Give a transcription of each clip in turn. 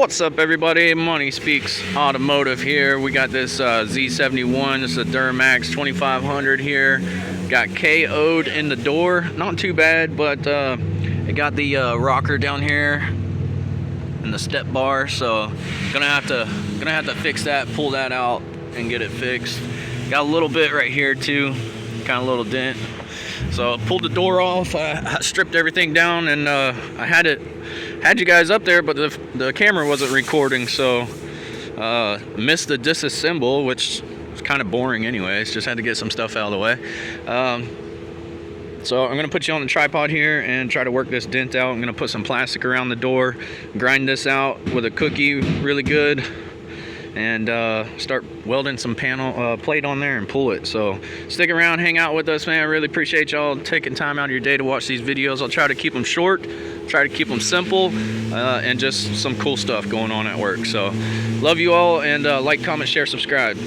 What's up, everybody? Money Speaks Automotive here. We got this Z71. This is a Duramax 2500 here. Got KO'd in the door. Not too bad, but it got the rocker down here and the step bar. So gonna have to fix that, pull that out, and get it fixed. Got a little bit right here too, kind of a little dent. So I pulled the door off. I stripped everything down, and I had you guys up there, but the camera wasn't recording, so missed the disassemble, which is kind of boring anyways. Just had to get some stuff out of the way. So I'm gonna put you on the tripod here and try to work this dent out. I'm gonna put some plastic around the door, grind this out with a cookie really good, and start welding some panel plate on there and pull it. So stick around, hang out with us, man. I really appreciate y'all taking time out of your day to watch these videos. I'll try to keep them short, try to keep them simple, and just some cool stuff going on at work. So love you all, and like, comment, share, subscribe.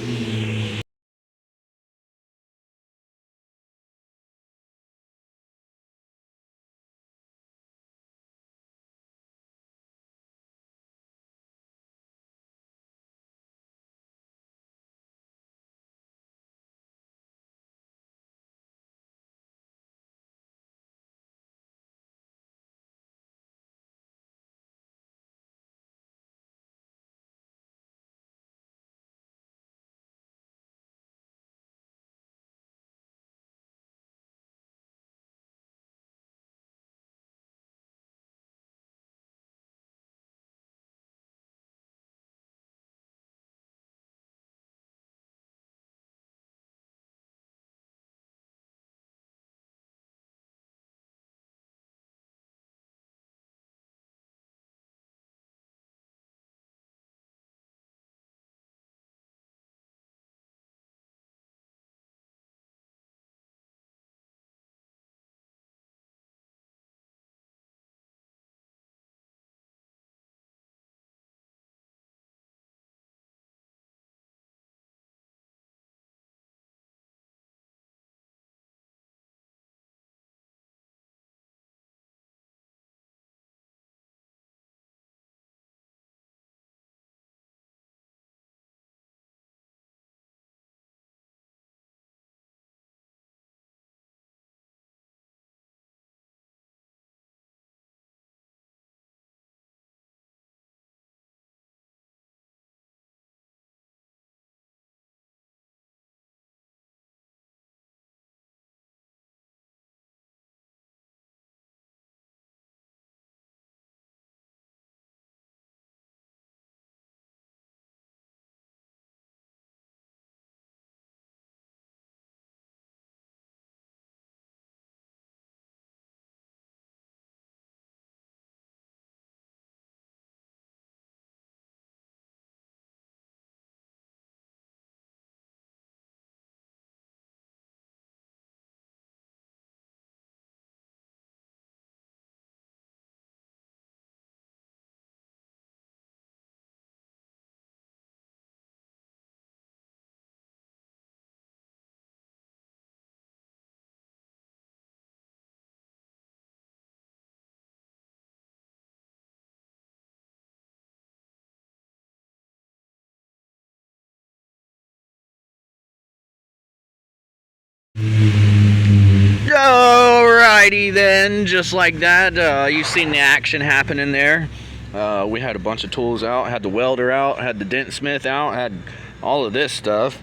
Alrighty then, just like that, you've seen the action happening there. We had a bunch of tools out, had the welder out, had the dent smith out, had all of this stuff.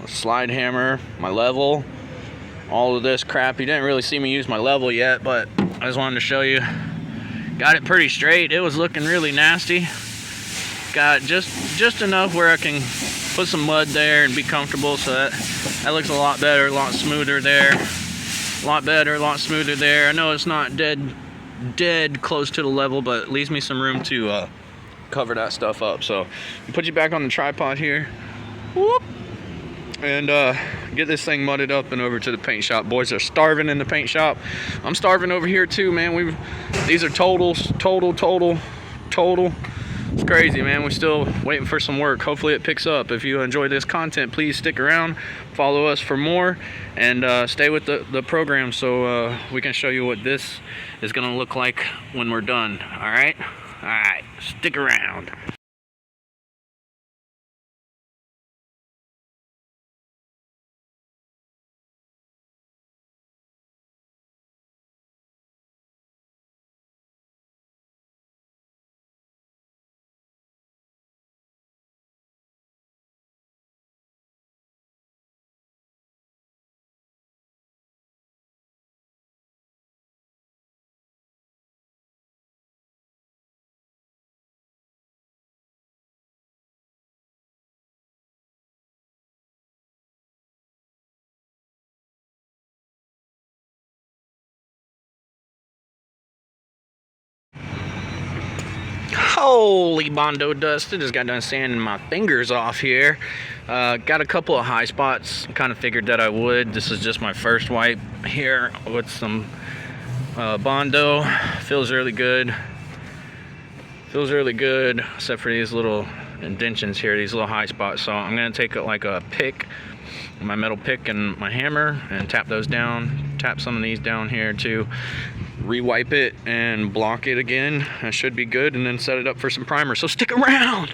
A slide hammer, my level, all of this crap. You didn't really see me use my level yet, but I just wanted to show you. Got it pretty straight. It was looking really nasty. Got just enough where I can put some mud there and be comfortable, so that looks a lot better, a lot smoother there. A lot better, a lot smoother there. I know it's not dead close to the level, but it leaves me some room to cover that stuff up. So put you back on the tripod here. Whoop. And get this thing mudded up and over to the paint shop. Boys are starving in the paint shop. I'm starving over here too, man. These are total. It's crazy, man. We're still waiting for some work. Hopefully it picks up. If you enjoy this content, please stick around, follow us for more, and stay with the program so we can show you what this is gonna look like when we're done. All right. Alright, stick around. Holy Bondo dust, I just got done sanding my fingers off here. Got a couple of high spots, kind of figured that I would. This is just my first wipe here with some Bondo. Feels really good. Feels really good, except for these little indentions here, these little high spots. So I'm gonna take like a pick, my metal pick and my hammer, and tap those down. Tap some of these down here too. Rewipe it and block it again. That should be good, and then set it up for some primer. So stick around.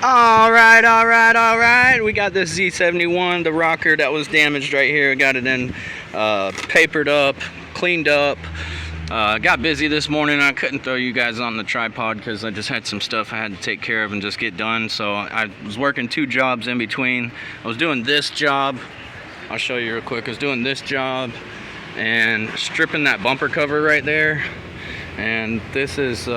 All right. We got this Z71, the rocker that was damaged right here. Got it in papered up, cleaned up. Got busy this morning. I couldn't throw you guys on the tripod because I just had some stuff I had to take care of and just get done. So I was working 2 jobs in between. I was doing this job. I'll show you real quick. I was doing this job and stripping that bumper cover right there. And this is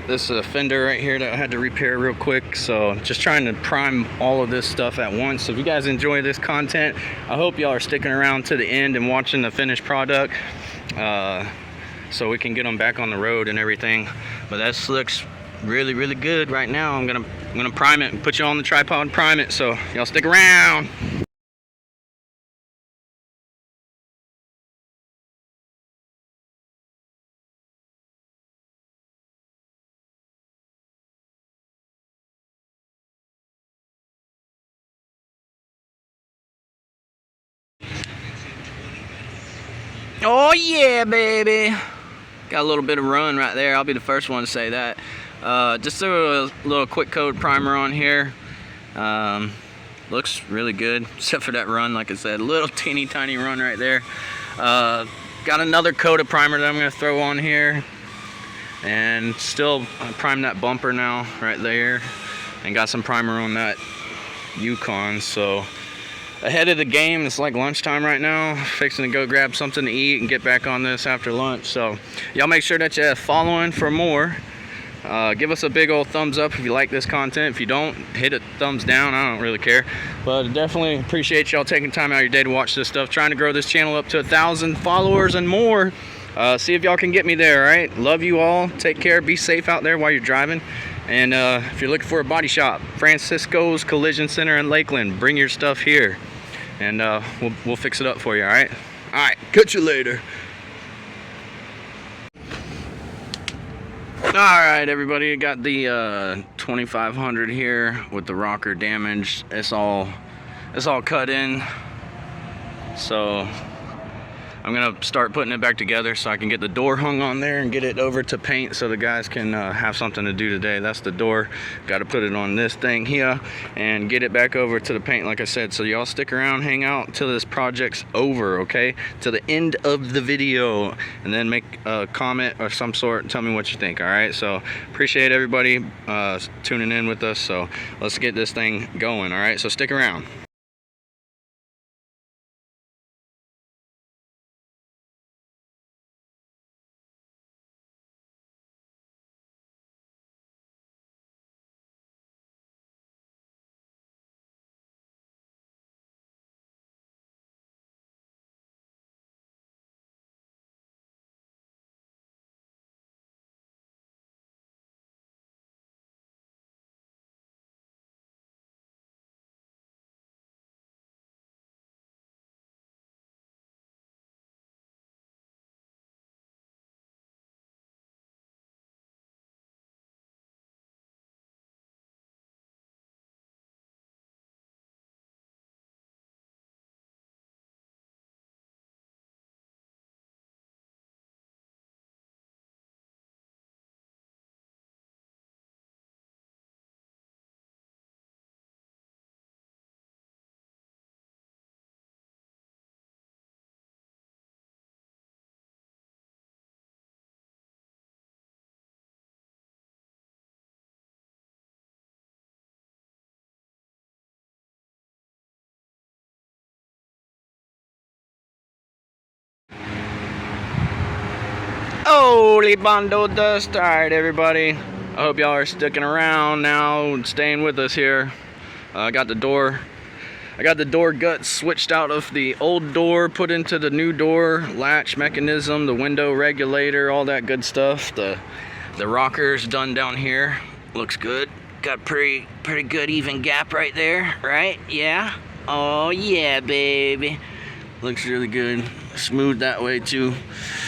this fender right here that I had to repair real quick. So just trying to prime all of this stuff at once. So if you guys enjoy this content, I hope y'all are sticking around to the end and watching the finished product, so we can get them back on the road and everything. But this looks really good right now. I'm gonna prime it and put you on the tripod and prime it, so y'all stick around. Oh yeah, baby. Got a little bit of run right there. I'll be the first one to say that. Just threw a little quick coat primer on here. Looks really good, except for that run. Like I said, a little teeny tiny run right there. Got another coat of primer that I'm gonna throw on here, and still prime that bumper now right there, and got some primer on that Yukon. So ahead of the game, it's like lunchtime right now. Fixing to go grab something to eat and get back on this after lunch. So y'all make sure that you're following for more. Give us a big old thumbs up if you like this content. If you don't, hit a thumbs down. I don't really care, but definitely appreciate y'all taking time out of your day to watch this stuff. Trying to grow this channel up to 1,000 followers and more. See if y'all can get me there. All right, love you all. Take care. Be safe out there while you're driving. And if you're looking for a body shop, Francisco's Collision Center in Lakeland, bring your stuff here, and we'll fix it up for you. All right, catch you later. Alright everybody, got the 2500 here with the rocker damaged. It's all cut in, so I'm gonna start putting it back together so I can get the door hung on there and get it over to paint so the guys can have something to do today. That's the door. Got to put it on this thing here and get it back over to the paint, like I said. So y'all stick around, hang out till this project's over, okay? To the end of the video, and then make a comment of some sort and tell me what you think. All right, so appreciate everybody tuning in with us. So let's get this thing going. All right, so stick around. Holy bundle dust. All right, everybody. I hope y'all are sticking around now and staying with us here. I got the door guts switched out of the old door, put into the new door, latch mechanism, the window regulator, all that good stuff. The rocker's done down here. Looks good. Got pretty good even gap right there, right? Yeah. Oh yeah, baby. Looks really good. Smooth that way too.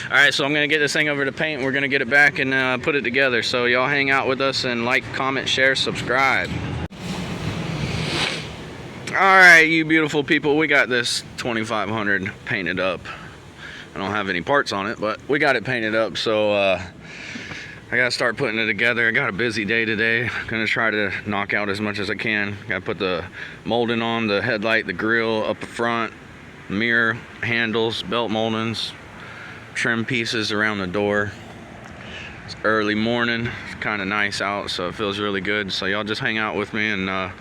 All right, so I'm gonna get this thing over to paint. We're gonna get it back and put it together. So y'all hang out with us and like, comment, share, subscribe. All right, you beautiful people, we got this 2500 painted up. I don't have any parts on it, but we got it painted up. So I gotta start putting it together. I got a busy day today. Gonna try to knock out as much as I can. Gotta put the molding on, the headlight, the grill up front, mirror, handles, belt moldings, trim pieces around the door. It's early morning. It's kind of nice out, so it feels really good. So y'all just hang out with me and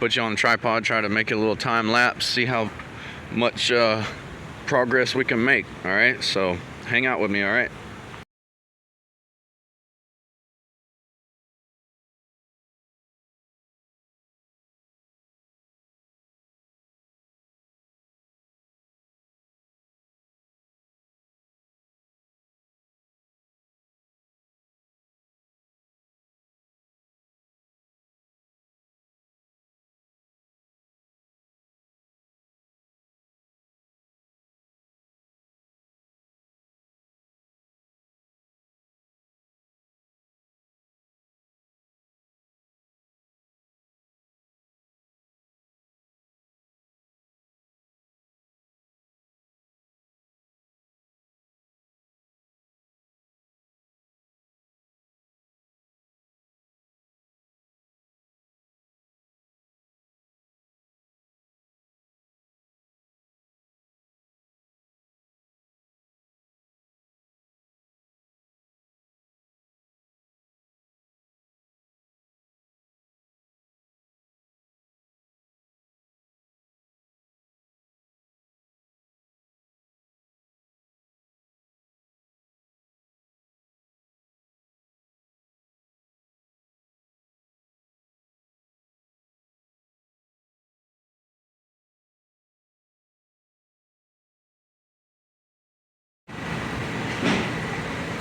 put you on the tripod, try to make it a little time lapse, see how much progress we can make. All right, so hang out with me. All right.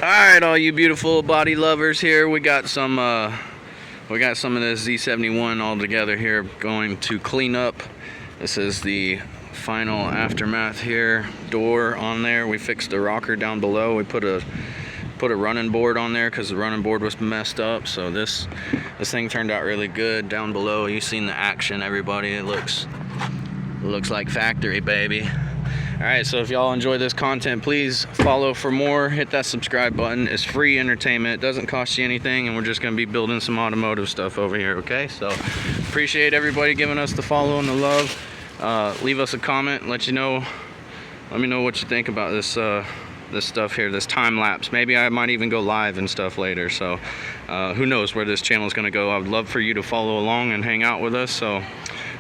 All right, all you beautiful body lovers here, we got some of this Z71 all together here, going to clean up. This is the final aftermath here. Door on there. We fixed the rocker down below. We put a running board on there because the running board was messed up. So this thing turned out really good. Down below, you've seen the action, everybody. It looks like factory, baby. All right, so if y'all enjoy this content, please follow for more. Hit that subscribe button. It's free entertainment. It doesn't cost you anything, and we're just gonna be building some automotive stuff over here, okay? So appreciate everybody giving us the follow and the love. Leave us a comment. Let me know what you think about this stuff here, this time lapse. Maybe I might even go live and stuff later. So who knows where this channel is gonna go. I would love for you to follow along and hang out with us. So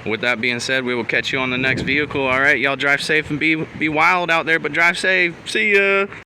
with that being said, we will catch you on the next vehicle. All right, y'all drive safe and be wild out there, but drive safe. See ya.